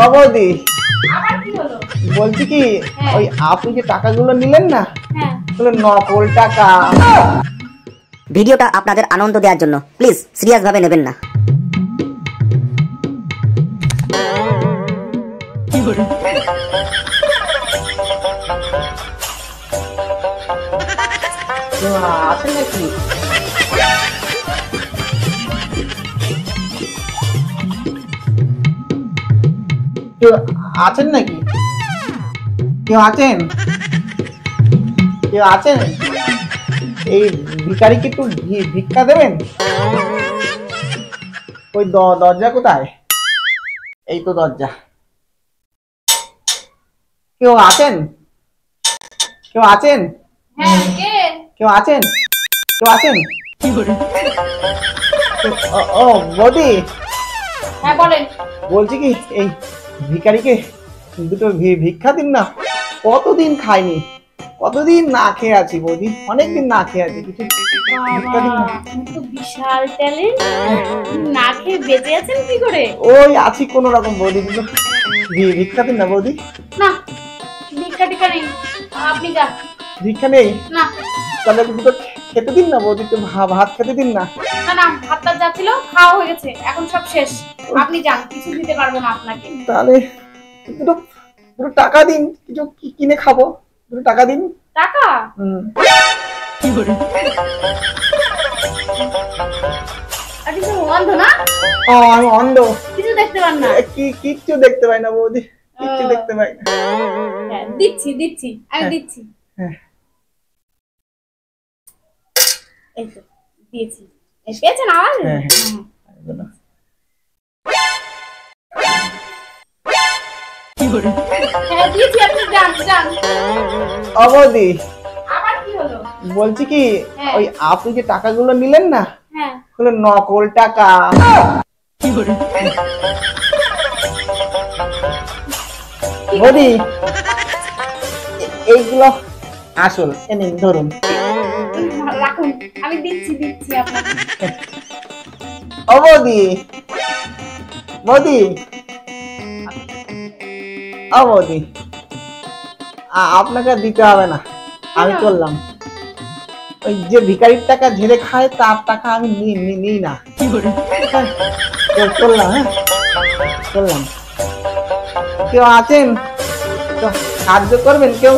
অবধি আবার কি হলো? বলছি কি, হ্যাঁ। ওই আপনি যে টাকাগুলো নিলেন না, হ্যাঁ। ওগুলো নকল টাকা। ভিডিওটা আপনাদের আনন্দ দেওয়ার জন্য, প্লিজ সিরিয়াস ভাবে নেবেন না। কেউ আছেন নাকি? কেউ আছেন নাকি? কেউ আছেন? কেউ আছেন? এই ভিখারিকে একটু ভিক্ষা দেবেন? ওই দরজা কোথায়? এই তো দরজা। কেউ আছেন? কেউ আছেন? হ্যাঁ, কে? কেউ আছেন? কেউ আছেন? ও বৌদি, হ্যাঁ বলেন। বলছি কি, এই ভিখারিকে দুটো ভিক্ষা দিন না। কতদিন খাইনি, কতদিন না খেয়ে আছি বৌদি, অনেকদিন না খেয়ে আছি। কিছু ভিক্ষা দিন না। আপনি তো বিশাল ট্যালেন্ট। না খেয়ে বেঁচে আছেন কি করে? ওই আছি কোনো রকম বৌদি, কিন্তু ভিক্ষা দিন না বৌদি। না, ভিক্ষা টিকা নেই, আপনি যান। ভিক্ষা নেই? না তাহলে দুটো খেতে দিন না বৌদি, একটু ভাত খেতে দিন না। না না, ভাতটা যাচ্ছিল, খাওয়া হয়ে গেছে, এখন সব শেষ। আপনি যান, কিছু দিতে পারবো না আপনাকে। তাহলে দুটো দুটো টাকা দিন, কিছু কিনে খাবো। দুটো টাকা দিন। টাকা? আপনি তো অন্ধ না? আমি অন্ধ, কিছু দেখতে পান না? কিচ্ছু দেখতে পাই না বৌদি, কিচ্ছু দেখতে পাই না। হ্যাঁ, দিচ্ছি দিচ্ছি, আমি দিচ্ছি। হ্যাঁ। এই তো দিয়েছি। পেয়েছেন আওয়াজ? হ্যাঁ, হ্যাঁ দিয়েছি, আপনি যান যান। অবধি আবার কি হলো? বলছি কি, হ্যাঁ। ওই আপনি যে টাকাগুলো নিলেন না, হ্যাঁ। ওগুলো নকল টাকা। বৌদি, এইগুলো আসল, এনে ধরুন। রাখুন, আমি দিচ্ছি দিচ্ছি আপনাকে। অবধি, বৌদি, অবধি, আপনাকে দিতে হবে না, আমি চললাম। ওই যে ভিখারির টাকা ঝেড়ে খায়, তার টাকা আমি নিই না। চললাম। হ্যাঁ, চললাম। কেউ আছেন? সাহায্য করবেন কেউ?